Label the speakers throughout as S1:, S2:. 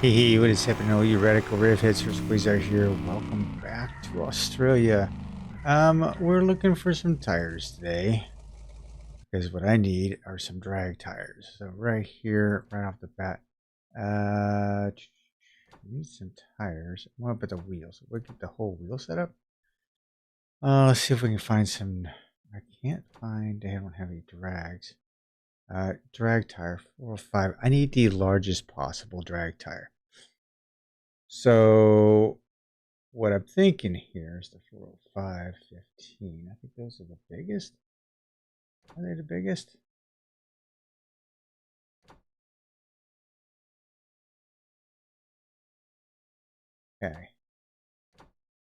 S1: Hey, what is happening, all you radical RevHeads? Here's Quayzar here. Welcome back to Australia. We're looking for some tires today because what I need are some drag tires. So right here, right off the bat, I need some tires. What about the wheels? We'll get the whole wheel set up. Let's see if we can find some. I can't find. I don't have any drags. Drag tire 405. I need the largest possible drag tire. So what I'm thinking here is the 405 15. I think those are the biggest. Are they the biggest? Okay.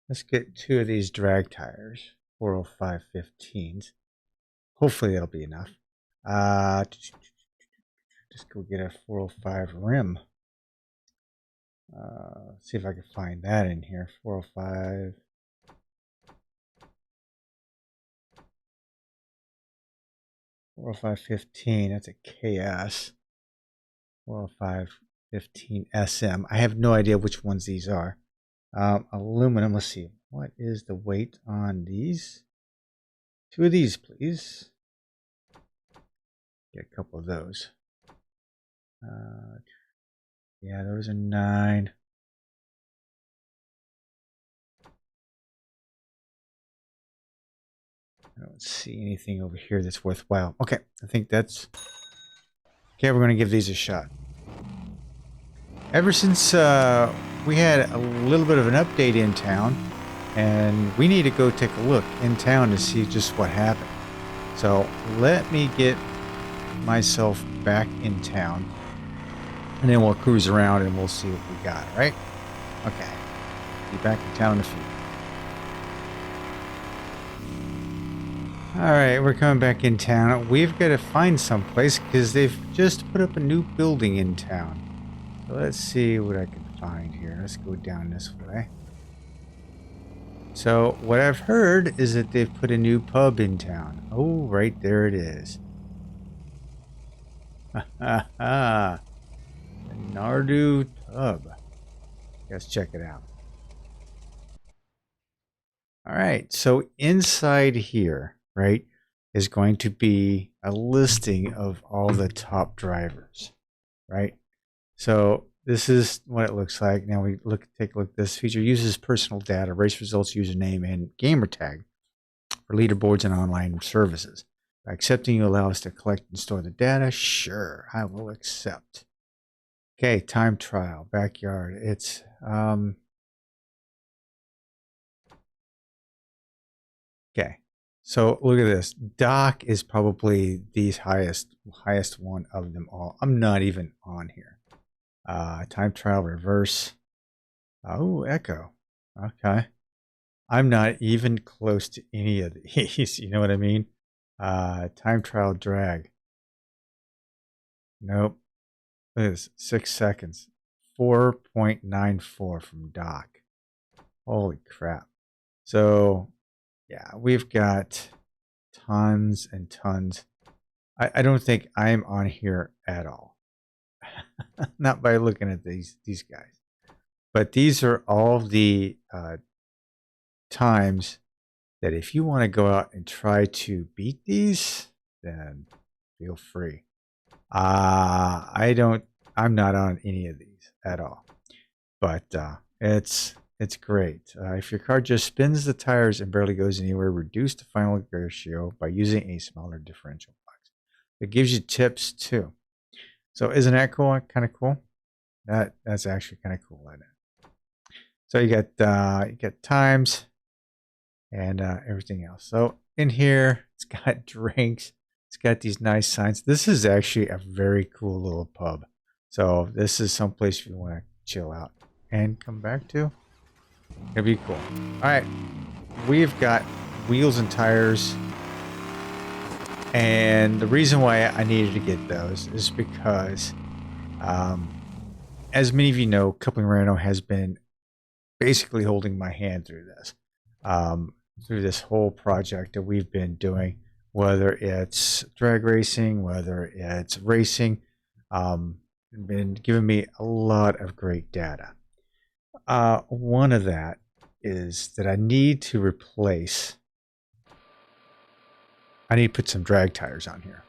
S1: Let's get two of these drag tires, 405 15s. Hopefully that'll be enough. Just go get a 405 rim. See if I can find that in here. 405. 405 15. That's a KS. 405 15 SM. I have no idea which ones these are. Aluminum. Let's see. What is the weight on these? Two of these, please. Get a couple of those. Yeah, those are 9. I don't see anything over here that's worthwhile. Okay, I think that's... Okay, we're going to give these a shot. Ever since we had a little bit of an update in town, and we need to go take a look in town to see just what happened. So let me get myself back in town, and then we'll cruise around and we'll see what we got, right? Okay. Be back in town in a few. Alright, we're coming back in town. We've got to find someplace because they've just put up a new building in town. So let's see what I can find here. Let's go down this way. So what I've heard is that they've put a new pub in town. Oh, right there it is. Ha ha ha. The Nardu Pub. Let's check it out. Alright, so inside here, right, is going to be a listing of all the top drivers, right? So this is what it looks like. Now we take a look at this. Feature uses personal data, race results, username, and gamer tag for leaderboards and online services. By accepting, you allow us to collect and store the data. Sure, I will accept. Okay, time trial, backyard. It's okay. So look at this. Dock is probably the highest one of them all. I'm not even on here. Time trial, reverse. Oh, echo. Okay. I'm not even close to any of these. You know what I mean? Time trial drag. Nope. Look at this. 6 seconds. 4.94 from dock. Holy crap. So, yeah, we've got tons and tons. I don't think I'm on here at all. Not by looking at these guys. But these are all the times that if you want to go out and try to beat these, then feel free. I'm not on any of these at all. But it's great. If your car just spins the tires and barely goes anywhere, reduce the final ratio by using a smaller differential box. It gives you tips too. So isn't that cool? Kind of cool. That's actually kind of cool, isn't it? So you got times and everything else. So in here, it's got drinks. It's got these nice signs. This is actually a very cool little pub. So this is someplace you want to chill out and come back to. It'll be cool. All right, we've got wheels and tires. And the reason why I needed to get those is because, as many of you know, Coupling Reno has been basically holding my hand through this whole project that we've been doing, whether it's drag racing, whether it's racing. been giving me a lot of great data. One of that is that I need to put some drag tires on here.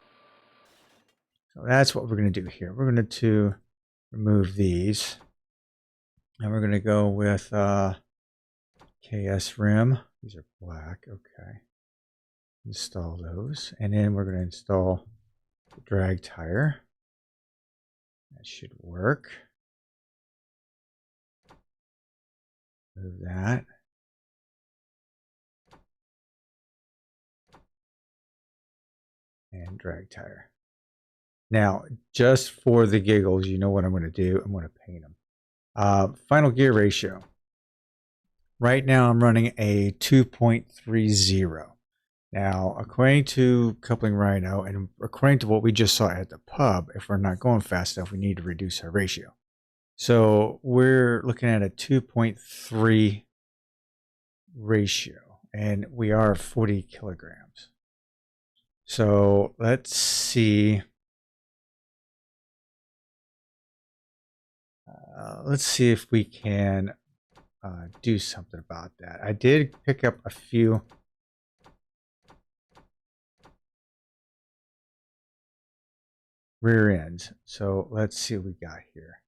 S1: So that's what we're going to do here. We're going to remove these. And we're going to go with KS rim. These are black. Okay. Install those. And then we're going to install the drag tire. That should work. Move that. And drag tire. Now, just for the giggles, you know what I'm going to do. I'm going to paint them. Final gear ratio. Right now, I'm running a 2.30. Now, according to Coupling Rhino, and according to what we just saw at the pub, if we're not going fast enough, we need to reduce our ratio. So we're looking at a 2.3 ratio, and we are 40 kilograms. So let's see. Let's see if we can do something about that. I did pick up a few rear ends. So let's see what we got here.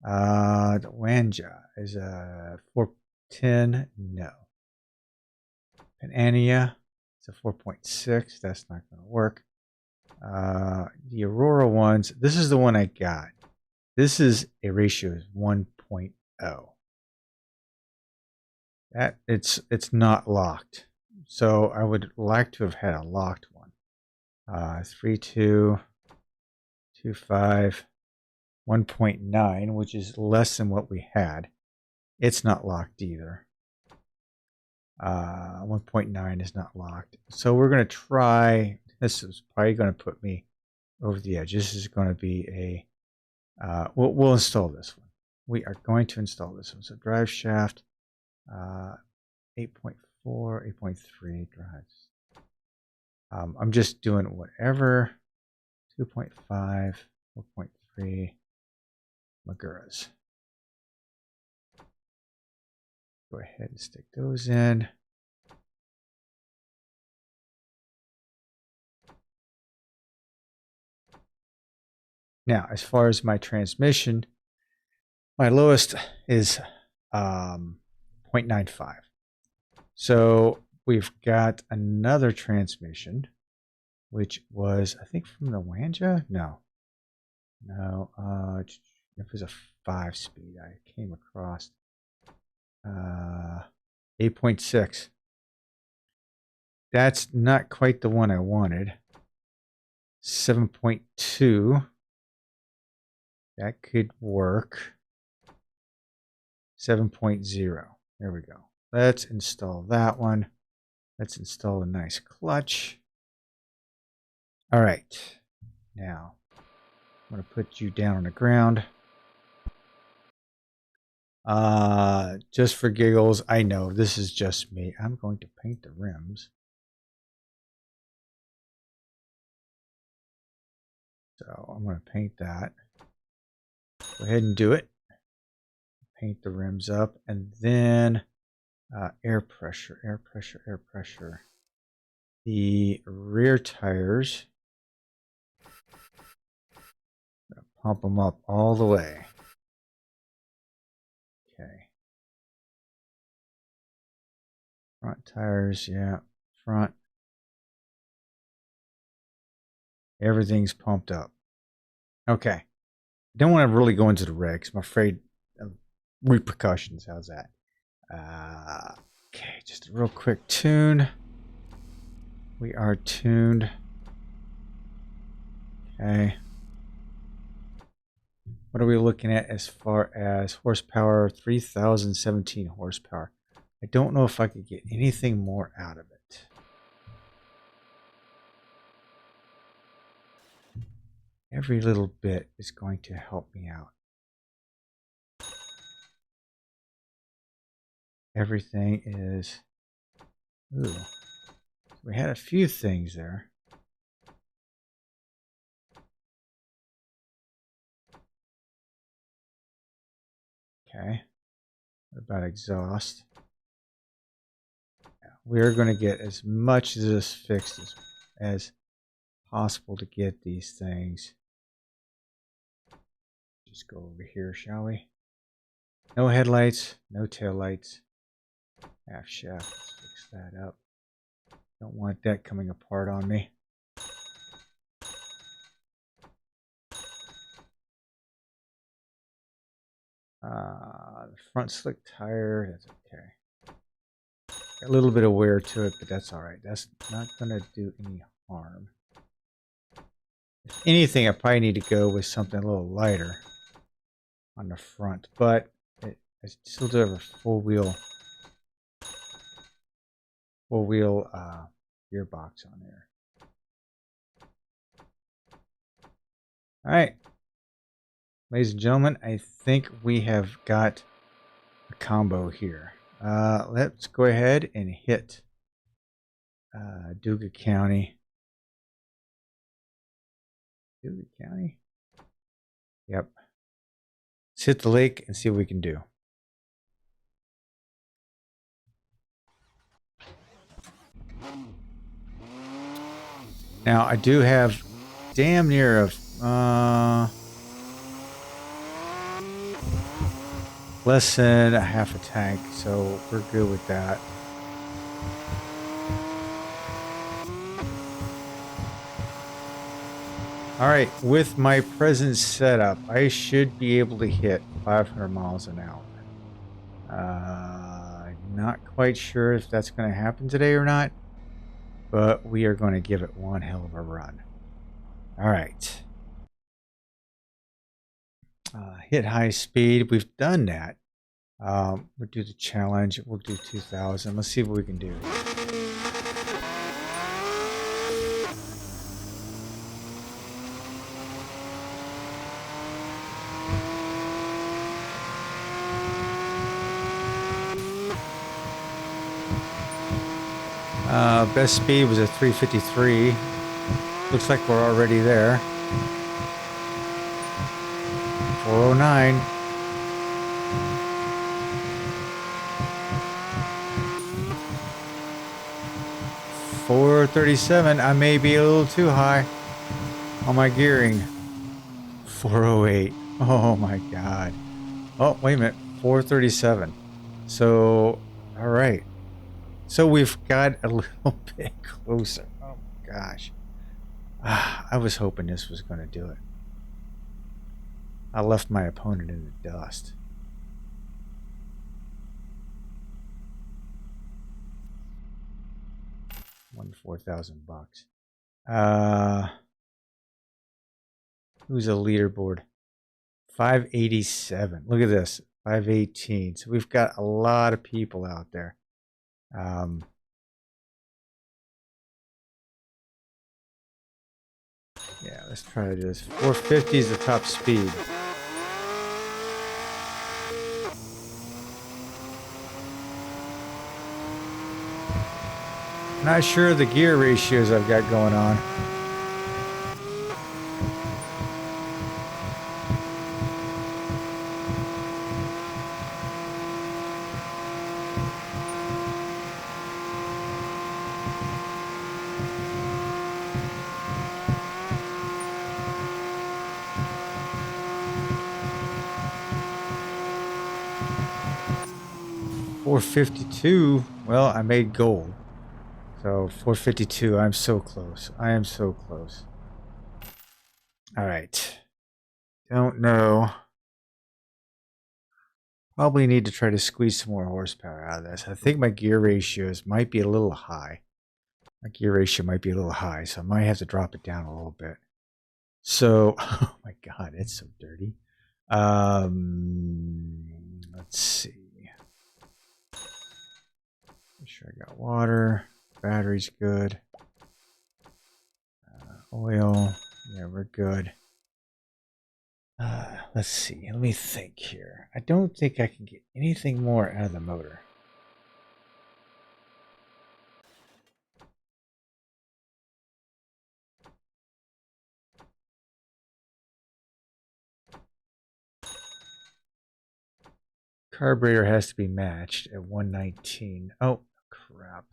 S1: The Wanja is a 410. No. Panania is a 4.6. That's not going to work. The Aurora ones. This is the one I got. This is a ratio of 1.0. That it's not locked. So I would like to have had a locked one. 3.2, 2.5, 1.9, which is less than what we had. It's not locked either. 1.9 is not locked. So we're going to try. This is probably going to put me over the edge. This is going to be a. We'll install this one. We are going to install this one. So drive shaft, 8.4, 8.3 drives. I'm just doing whatever. 2.5, 4.3 Maguras. Go ahead and stick those in. Now, as far as my transmission, my lowest is 0.95. So we've got another transmission, which was, I think, from the Wanja? No. It was a 5-speed I came across. 8.6. That's not quite the one I wanted. 7.2. That could work. 7.0. There we go. Let's install that one. Let's install a nice clutch. All right. Now, I'm going to put you down on the ground. Just for giggles, I know this is just me. I'm going to paint the rims. So I'm going to paint that. Go ahead and do it. Paint the rims up, and then air pressure, air pressure, air pressure. The rear tires, pump them up all the way. Okay. Front tires, yeah, front. Everything's pumped up. Okay. I don't want to really go into the regs. I'm afraid of repercussions. How's that? Okay, just a real quick tune. We are tuned. Okay. What are we looking at as far as horsepower? 3,017 horsepower. I don't know if I could get anything more out of it. Every little bit is going to help me out. Everything is... Ooh. We had a few things there. Okay. What about exhaust? Yeah, we're going to get as much of this fixed as possible to get these things. Just go over here, shall we? No headlights, no tail lights. Half shaft. Let's fix that up. Don't want that coming apart on me. The front slick tire, that's okay. Got a little bit of wear to it, but that's all right. That's not going to do any harm. If anything, I probably need to go with something a little lighter on the front, but I still do have a full wheel gearbox on there. All right, ladies and gentlemen, I think we have got a combo here. Let's go ahead and hit Duga County. Duga County? Yep. Let's hit the lake and see what we can do. Now, I do have damn near less than a half a tank, so we're good with that. All right, with my present setup, I should be able to hit 500 miles an hour. Not quite sure if that's going to happen today or not, but we are going to give it one hell of a run. All right. Hit high speed. We've done that. We'll do the challenge. We'll do 2,000. Let's see what we can do. Best speed was a 353. Looks like we're already there. 409. .437. I may be a little too high on my gearing. 408. Oh my god. Oh, wait a minute. 437. So, all right. So we've got a little bit closer. Oh my gosh. I was hoping this was going to do it. I left my opponent in the dust. Won $4,000. Who's a leaderboard? 587. Look at this. 518. So we've got a lot of people out there. Yeah, let's try this. 450 is the top speed. Not sure of the gear ratios I've got going on. .452. Well, I made gold. So 452. I'm so close. I am so close. All right. Don't know. Probably need to try to squeeze some more horsepower out of this. I think my gear ratios might be a little high. My gear ratio might be a little high, so I might have to drop it down a little bit. So, oh my god, it's so dirty. Let's see. Make sure I got water. Battery's good. Oil. Yeah, we're good. Let's see. Let me think here. I don't think I can get anything more out of the motor. Carburetor has to be matched at 119. Oh, crap.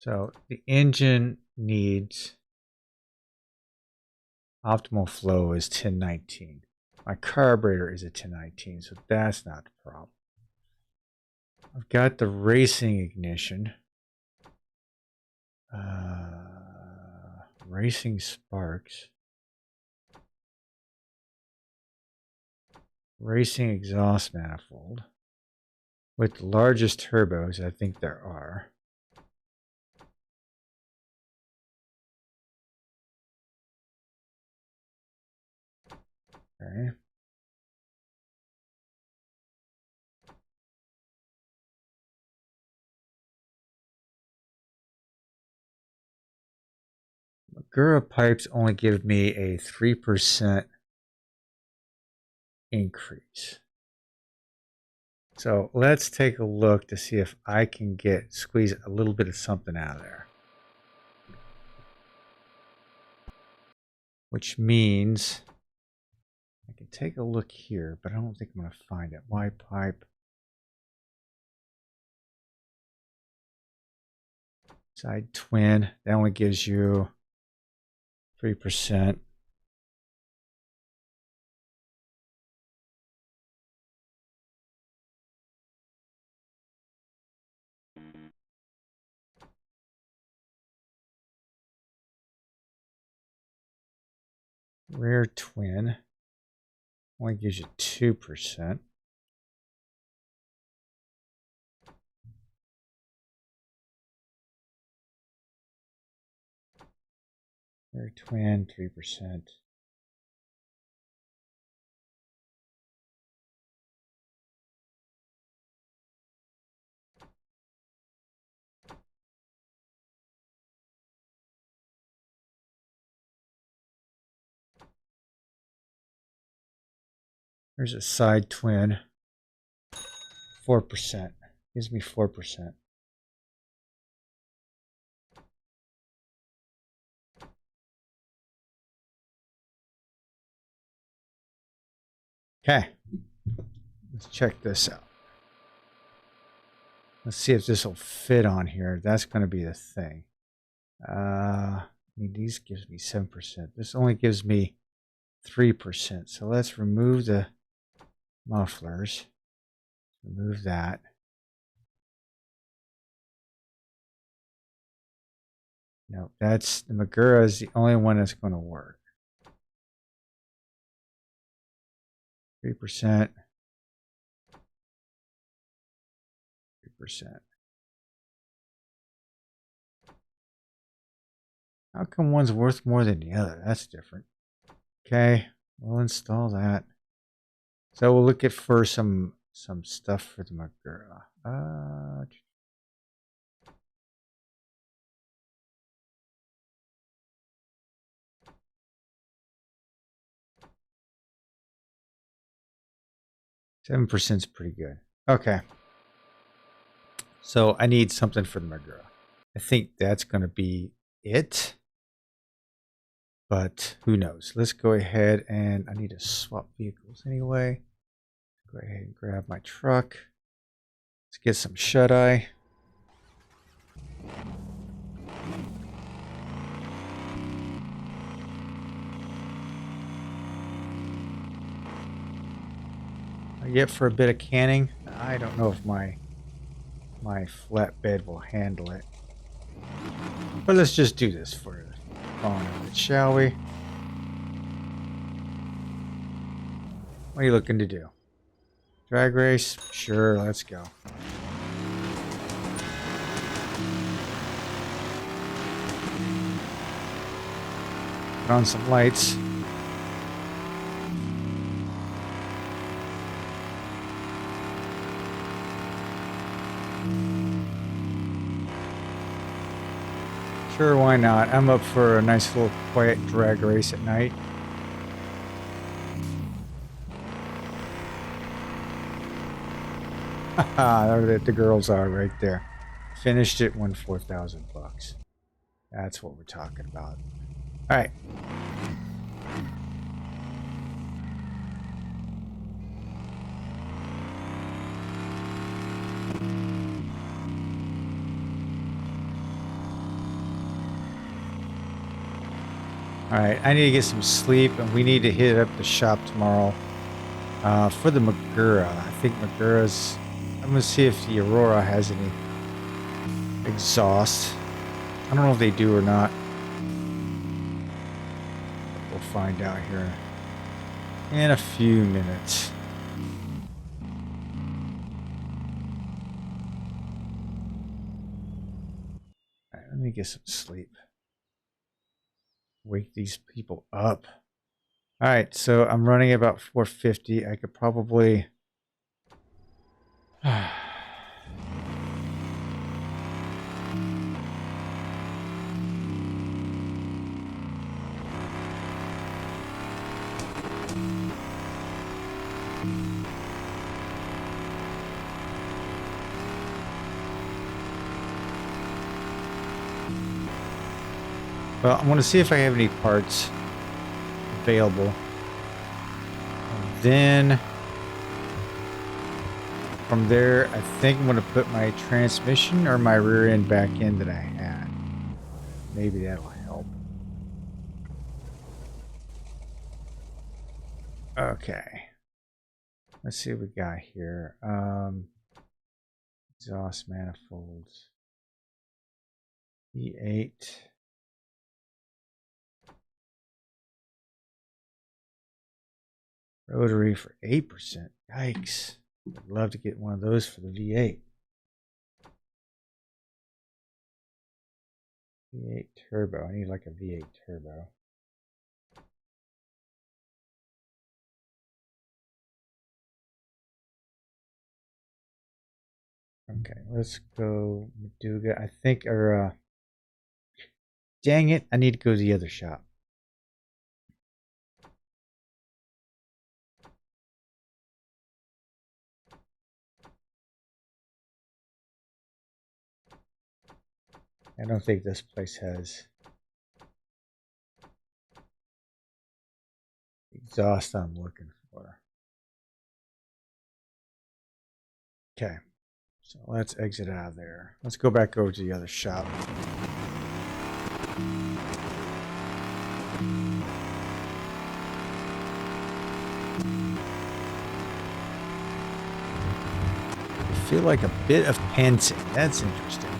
S1: So the engine needs optimal flow is 1019. My carburetor is at 1019, so that's not the problem. I've got the racing ignition. Racing sparks. Racing exhaust manifold. With the largest turbos, I think there are. Okay. Magura pipes only give me a 3% increase. So let's take a look to see if I can squeeze a little bit of something out of there. Which means I can take a look here, but I don't think I'm going to find it. Y pipe. Side twin. That only gives you 3%. Rear twin only gives you 2%. Rear twin, 3%. There's a side twin, 4%. Gives me 4%. Okay, let's check this out. Let's see if this will fit on here. That's going to be the thing. I mean, these gives me 7%. This only gives me 3%. So let's remove the mufflers. Remove that. No, that's the Magura is the only one that's going to work. 3%. 3%. How come one's worth more than the other? That's different. Okay, we'll install that. So we'll look at for some stuff for the Magura. 7% is pretty good. Okay. So I need something for the Magura. I think that's going to be it. But who knows? Let's go ahead and I need to swap vehicles anyway. Go ahead and grab my truck. Let's get some shut-eye. Yet for a bit of canning. I don't know if my flatbed will handle it. But let's just do this for the fun of it, shall we? What are you looking to do? Drag race? Sure, let's go. Put on some lights. Sure, why not? I'm up for a nice little quiet drag race at night. Haha, there the girls are right there. finished it, won $4,000. That's what we're talking about. All right. All right, I need to get some sleep, and we need to hit up the shop tomorrow for the Magura. I think Magura's. I'm gonna see if the Aurora has any exhaust. I don't know if they do or not. We'll find out here in a few minutes. All right, let me get some sleep. Wake these people up. All right, so I'm running about 450. I could probably. Well, I want to see if I have any parts available. And then from there, I think I'm going to put my transmission or my rear end back in that I had. Maybe that'll help. Okay. Let's see what we got here. Exhaust manifolds. V8. Rotary for 8%. Yikes. I'd love to get one of those for the V8. V8 turbo. I need like a V8 turbo. Okay, let's go Maduga. I think, or dang it, I need to go to the other shop. I don't think this place has exhaust I'm looking for. Okay, so let's exit out of there. Let's go back over to the other shop. I feel like a bit of panting. That's interesting.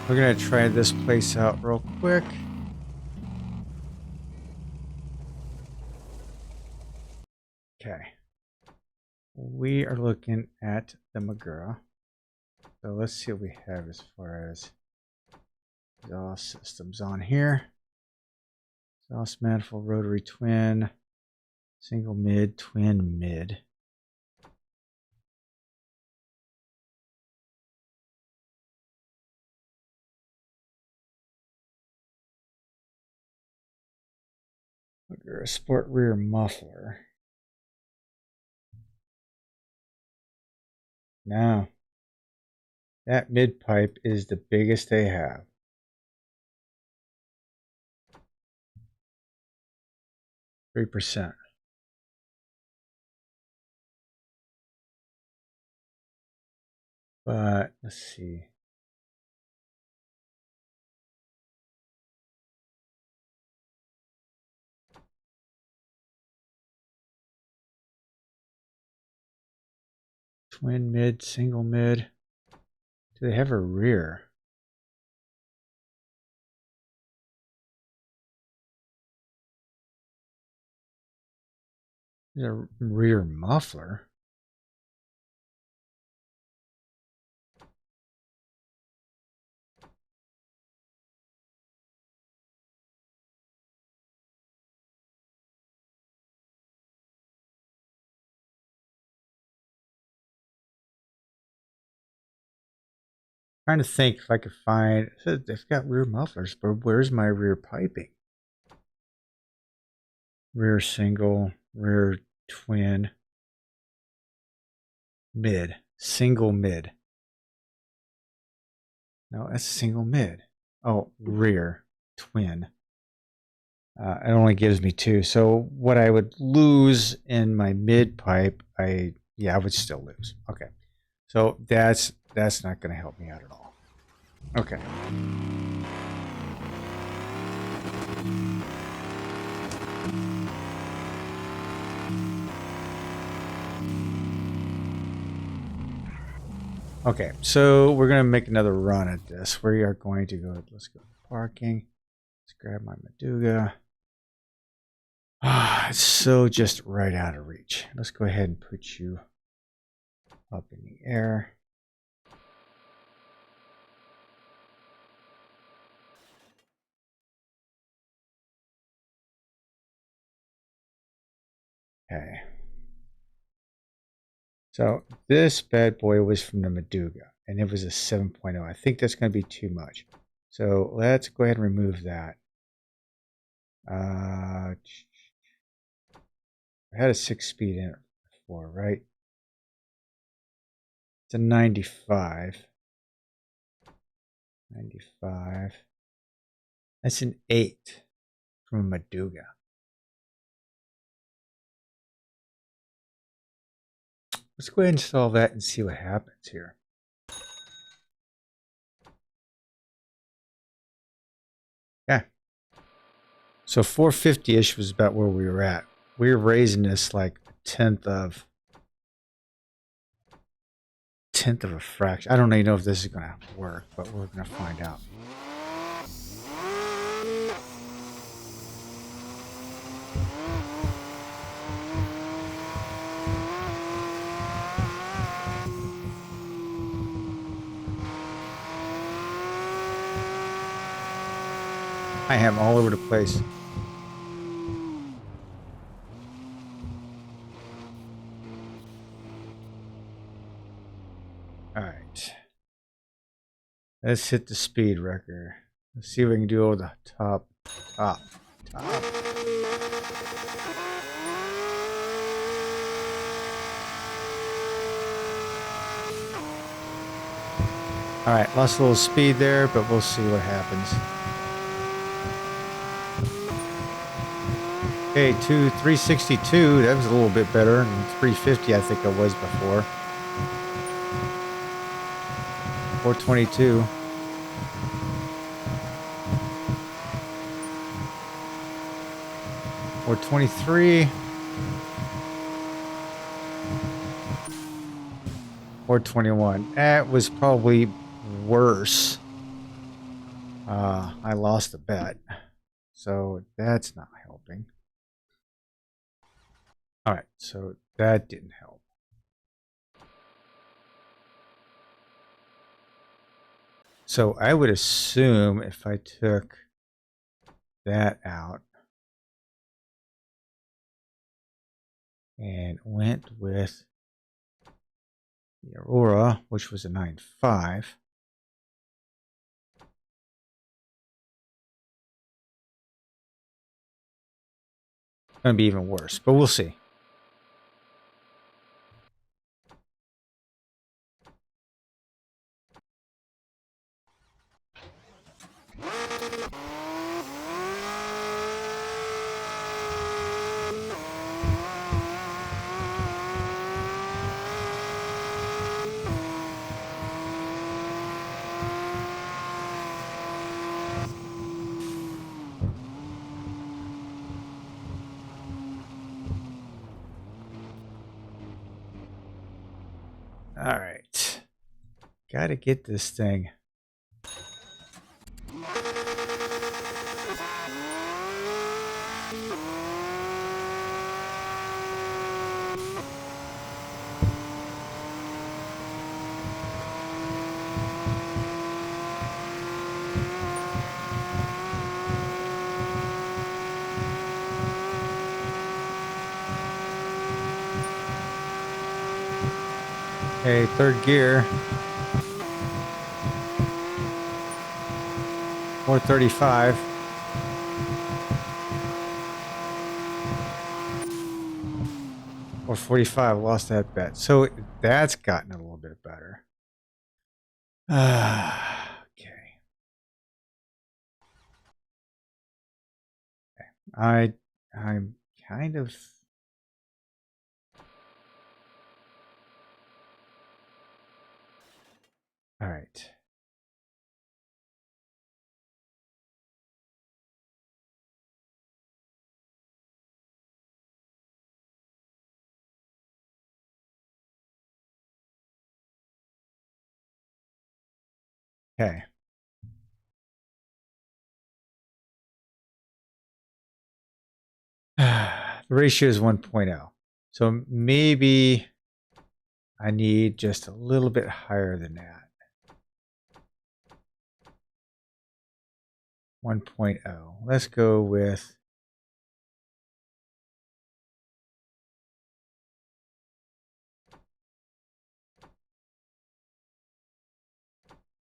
S1: We're going to try this place out real quick. Okay. We are looking at the Magura. So let's see what we have as far as exhaust systems on here. Exhaust manifold, rotary twin, single mid, twin mid. Magura sport rear muffler. Now, that mid pipe is the biggest they have. %. But let's see. Twin mid, single mid. Do they have a rear? There's a rear muffler. Trying to think if I could find. They've got rear mufflers, but where's my rear piping? Rear single, rear twin, mid, single mid. No, that's single mid. Oh, rear twin. It only gives me 2. So what I would lose in my mid pipe, I would still lose. Okay. So that's not going to help me out at all. Okay. Okay, so we're going to make another run at this. We are going to go, let's go to parking. Let's grab my Maduga. It's so just right out of reach. Let's go ahead and put you up in the air. Okay. So this bad boy was from the Maduga, and it was a 7.0. I think that's going to be too much. So let's go ahead and remove that. I had a 6-speed in it before, right? It's a 95. 95. That's an 8 from a Maduga. Let's go ahead and install that and see what happens here. Yeah. So 450-ish was about where we were at. We were raising this like a tenth of a fraction. I don't even know if this is going to work, but we're going to find out. I am all over the place. All right. Let's hit the speed record. Let's see if we can do all the top. All right, lost a little speed there, but we'll see what happens. Okay, 362. That was a little bit better than 350, I think it was before. 422. Or 23. Or 21. That was probably worse. I lost a bet. So that's not helping. All right, so that didn't help. So I would assume if I took that out and went with the Aurora, which was a 9.5, it's going to be even worse, but we'll see. All right, got to get this thing. Okay, third gear. Or 35. Or 45. Lost that bet. So that's gotten a little bit better. Okay. I'm kind of... All right. Okay. The ratio is 1.0. So maybe I need just a little bit higher than that. 1.0. Let's go with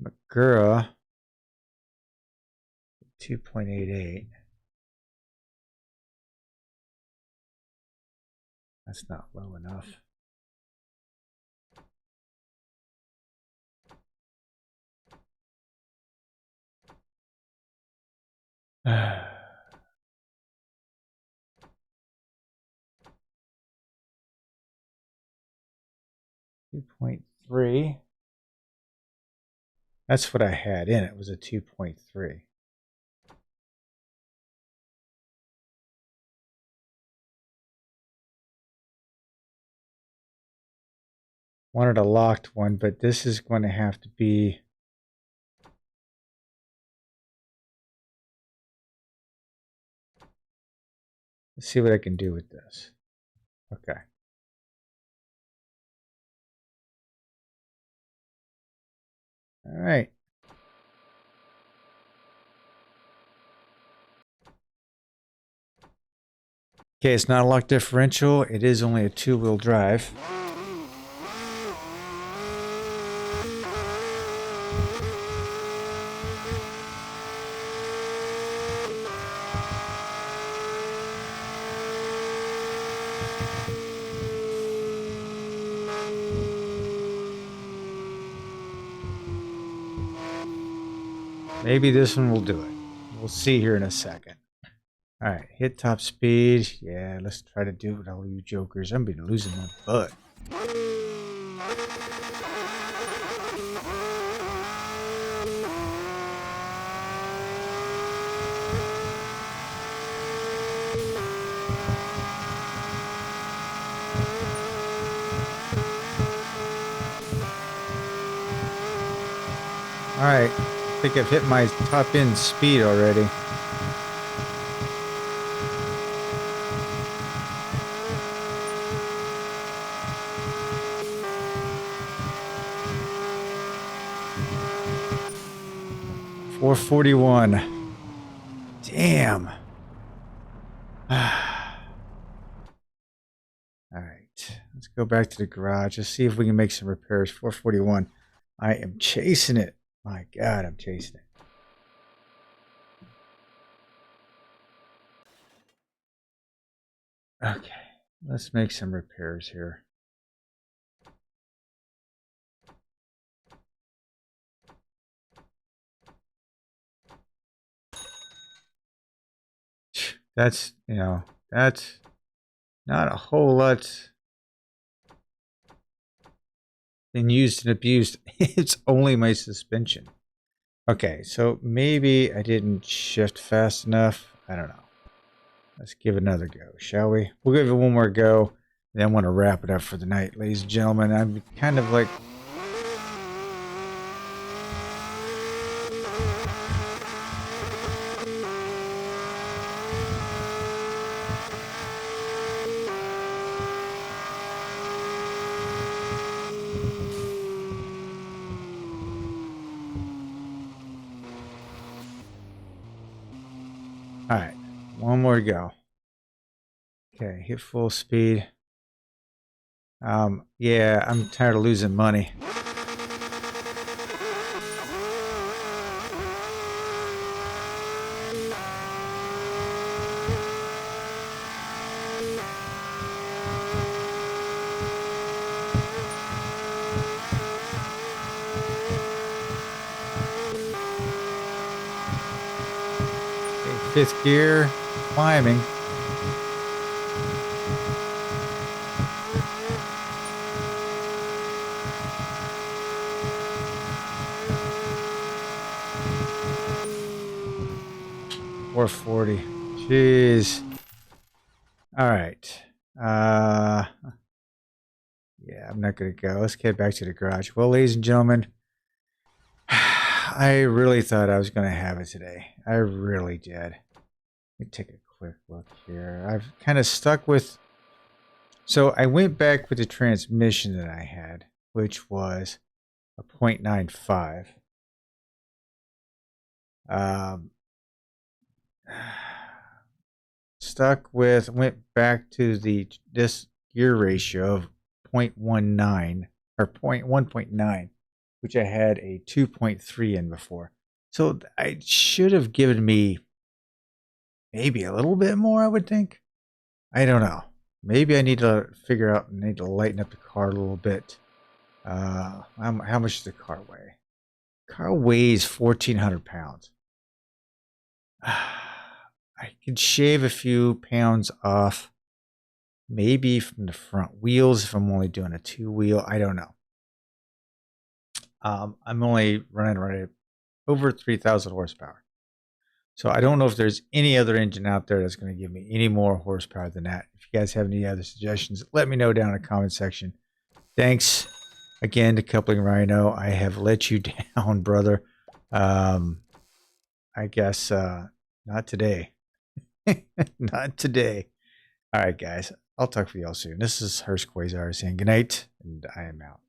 S1: Magura 2.88. That's not low enough. Uh, 2.3. That's what I had in it, was a 2.3. Wanted a locked one, but this is going to have to be... Let's see what I can do with this. Okay. All right. Okay, it's not a lock differential. It is only a two-wheel drive. Maybe this one will do it. We'll see here in a second. All right, hit top speed. Yeah, let's try to do it with all you jokers. I'm been losing my butt. All right, I think I've hit my top end speed already. $441. Damn. All right, let's go back to the garage. Let's see if we can make some repairs. 441. I am chasing it. My God, I'm chasing it. Okay, let's make some repairs here. That's, you know, that's not a whole lot been used and abused. It's only my suspension. Okay, so maybe I didn't shift fast enough. I don't know. Let's give it another go, shall we? We'll give it one more go. Then I want to wrap it up for the night, ladies and gentlemen. I'm kind of like... All right, one more to go. Okay, hit full speed. Yeah, I'm tired of losing money. fifth gear, climbing. Or 40. Jeez. All right. Yeah, I'm not gonna go. Let's get back to the garage. Well, ladies and gentlemen, I really thought I was gonna have it today. I really did. Let me take a quick look here. I've kind of stuck with. So I went back with the transmission that I had, which was a 0.95. Went back to this gear ratio of 0.19 or 1.9, which I had a 2.3 in before. So I should have given me maybe a little bit more, I would think. I don't know. Maybe I need to need to lighten up the car a little bit. How much does the car weigh? The car weighs 1,400 pounds. I could shave a few pounds off, maybe from the front wheels if I'm only doing a 2-wheel. I don't know. I'm only running right at over 3,000 horsepower. So I don't know if there's any other engine out there that's going to give me any more horsepower than that. If you guys have any other suggestions, let me know down in the comment section. Thanks again to Coupling Rhino. I have let you down, brother. I guess not today. Not today. All right, guys. I'll talk for y'all soon. This is Hurst Quayzar saying goodnight, and I am out.